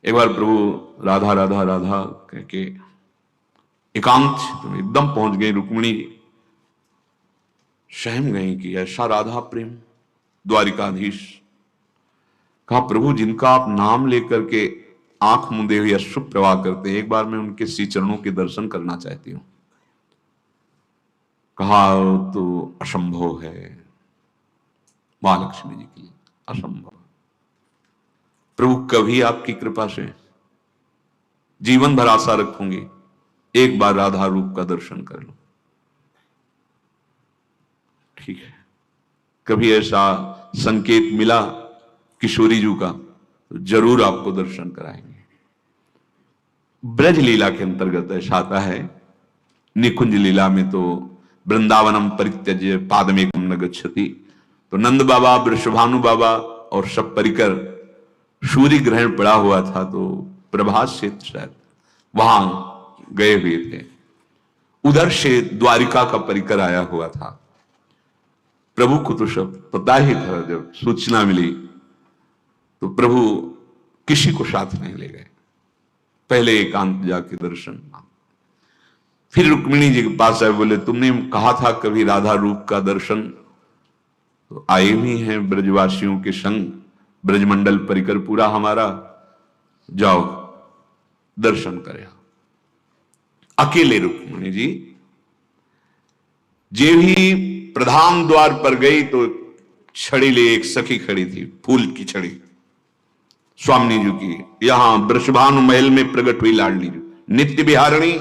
एक बार प्रभु राधा राधा राधा कह के एकांत क्षेत्र में एकदम पहुंच गए। रुक्मिणी सहम गई कि ऐसा राधा प्रेम। द्वारिकाधीश कहा, प्रभु जिनका आप नाम लेकर के आंख मूंदे हुए अश्रु प्रवाह करते हैं, एक बार मैं उनके श्री चरणों के दर्शन करना चाहती हूं। कहा, तो असंभव है महालक्ष्मी जी के लिए, असंभव। प्रभु कभी आपकी कृपा से जीवन भर आशा रखूंगी, एक बार राधा रूप का दर्शन कर लो। ठीक है, कभी ऐसा संकेत मिला किशोरी जी का तो जरूर आपको दर्शन कराएंगे। ब्रज लीला के अंतर्गत ऐसा आता है। निकुंज लीला में तो वृंदावनम परित्यज्य पादमेकम न गच्छति, तो नंद बाबा, वृषभानु बाबा और सब परिकर सूर्य ग्रहण पड़ा हुआ था, तो प्रभात क्षेत्र शायद वहां गए हुए थे। उधर से द्वारिका का परिकर आया हुआ था। प्रभु को तो सब पता ही था। जब सूचना मिली तो प्रभु किसी को साथ नहीं ले गए, पहले एकांत जाके दर्शन। फिर रुक्मिणी जी के पास आए, बोले तुमने कहा था कभी राधा रूप का दर्शन, तो आए भी हैं ब्रजवासियों के संग, ब्रजमंडल परिकर पूरा हमारा, जाओ दर्शन करे। अकेले रुक्मिणी जी जे भी प्रधान द्वार पर गई तो छड़ी ले एक सखी खड़ी थी, फूल की छड़ी, स्वामी जी की। यहां वृषभानु महल में प्रकट हुई लाडली जी, नित्य विहारिणी।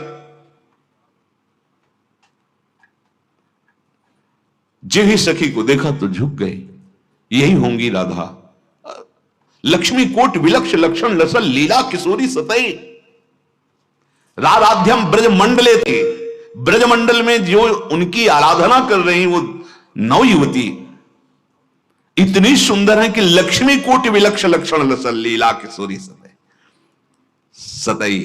जे ही सखी को देखा तो झुक गए, यही होंगी राधा। लक्ष्मी कोट विलक्ष लक्षण लसल लीला किशोरी सतई। राराध्यम ब्रजमंडले थे, ब्रजमंडल में जो उनकी आराधना कर रही वो नव युवती इतनी सुंदर है कि लक्ष्मी कोटि विलक्ष लक्षण लसल लीला किशोरी सतई। सतई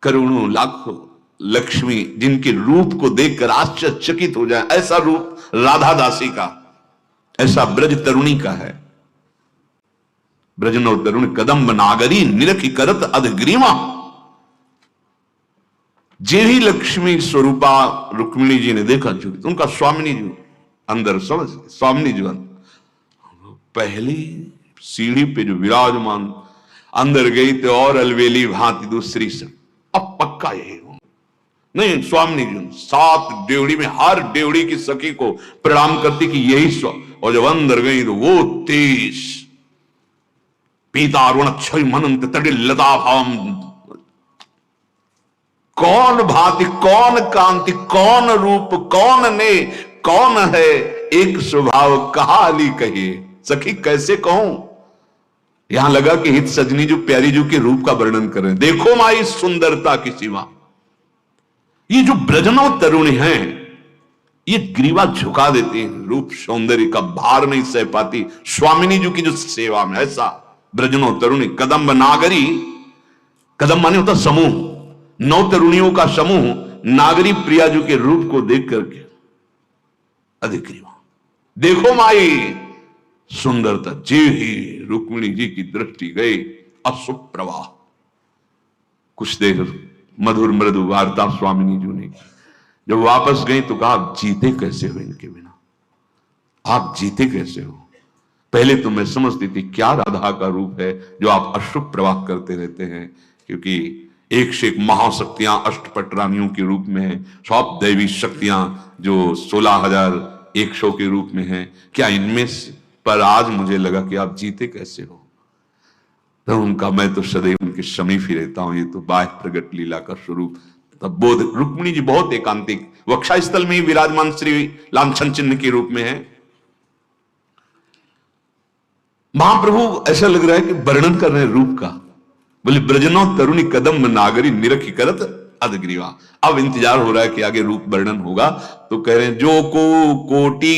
करोड़ों लाखों लक्ष्मी जिनके रूप को देखकर आश्चर्यचकित हो जाए, ऐसा रूप राधा दासी का, ऐसा ब्रज तरुणी का है। ब्रजनो तरुण कदम्ब नागरी निरखी करत अधग्रीवा। जे ही लक्ष्मी स्वरूपा रुक्मिणी जी ने देखा, झुकी, उनका स्वामिनी जी अंदर समझ, स्वामिनी जी पहली सीढ़ी पे जो विराजमान, अंदर गई तो और अलवेली भांति दूसरी से, अब पक्का यही हो। नहीं, स्वामिनी जी 7 डेवड़ी में हर डेवड़ी की सखी को प्रणाम करती कि यही स्व। और जब अंदर गई तो वो तेज पीतारुण क्षय मनंत तड़िल लता भाव, कौन भांति, कौन कांति, कौन रूप, कौन ने, कौन है एक स्वभाव, कहाली कहिए सखी कैसे कहूं। यहां लगा कि हित सजनी जो प्यारी जो के रूप का वर्णन कर रहे हैं। देखो माई सुंदरता की सीमा। ये जो ब्रजनो तरुणी हैं, ये ग्रीवा झुका देती हैं, रूप सौंदर्य का भार नहीं सह पाती स्वामिनी जी की जो सेवा में। ऐसा ब्रजनो तरुणी कदम्ब नागरी, कदम माने होता समूह, 9 तरुणियों का समूह नागरी प्रिया जी के रूप को देख करके अधिक ग्रीवा। देखो माई सुंदरता। जे ही रुक्मिणी जी की दृष्टि गई, अशुभ प्रवाह। कुछ देर मधुर मृदु वार्ता स्वामिनी जी ने। जब वापस गई तो कहा, आप जीते कैसे हो इनके बिना, आप जीते कैसे हो। पहले तो मैं समझती थी क्या राधा का रूप है जो आप अशुभ प्रवाह करते रहते हैं, क्योंकि एक से एक महाशक्तियां अष्टपट रानियों के रूप में है, सब दैवी शक्तियां जो 16,100 के रूप में है। क्या इनमें पर आज मुझे लगा कि आप जीते कैसे हो। तो उनका मैं तो सदैव उनके समीप ही रहता हूं, ये तो बाह्य प्रगट लीला का स्वरूप। तब बोध रुक्मिणी जी बहुत एकांतिक, वक्षा स्थल में ही विराजमान श्री लांछन चिन्ह के रूप में है। महाप्रभु ऐसा लग रहा है कि वर्णन कर रहे हैं रूप का। बोले ब्रजनो तरुणी कदम नागरी निरखी करत अधग्रीवा। अब इंतजार हो रहा है कि आगे रूप वर्णन होगा, तो कह रहे हैं जो को कोटि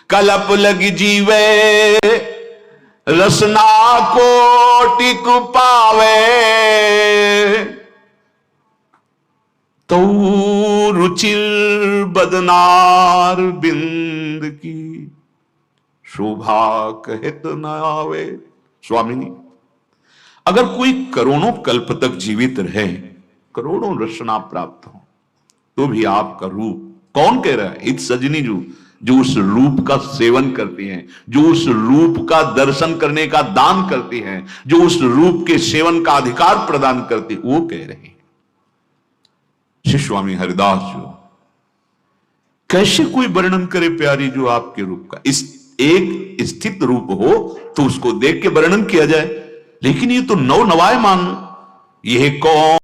कलप लगी जीवे रसना कोटि को पावे तो रुचिर बदनार बिंद की शोभा कहत न आवे। स्वामिनी अगर कोई करोड़ों कल्प तक जीवित रहे, करोड़ों रचना प्राप्त हो, तो भी आपका रूप, कौन कह रहा है? इत सजनी जो उस रूप का सेवन करती हैं, जो उस रूप का दर्शन करने का दान करती हैं, जो उस रूप के सेवन का अधिकार प्रदान करती, वो कह रहे हैं। श्री स्वामी हरिदास जो, कैसे कोई वर्णन करे प्यारी जो आपके रूप का? इस एक स्थित रूप हो तो उसको देख के वर्णन किया जाए, लेकिन ये तो नव नवाय मान, यह कौन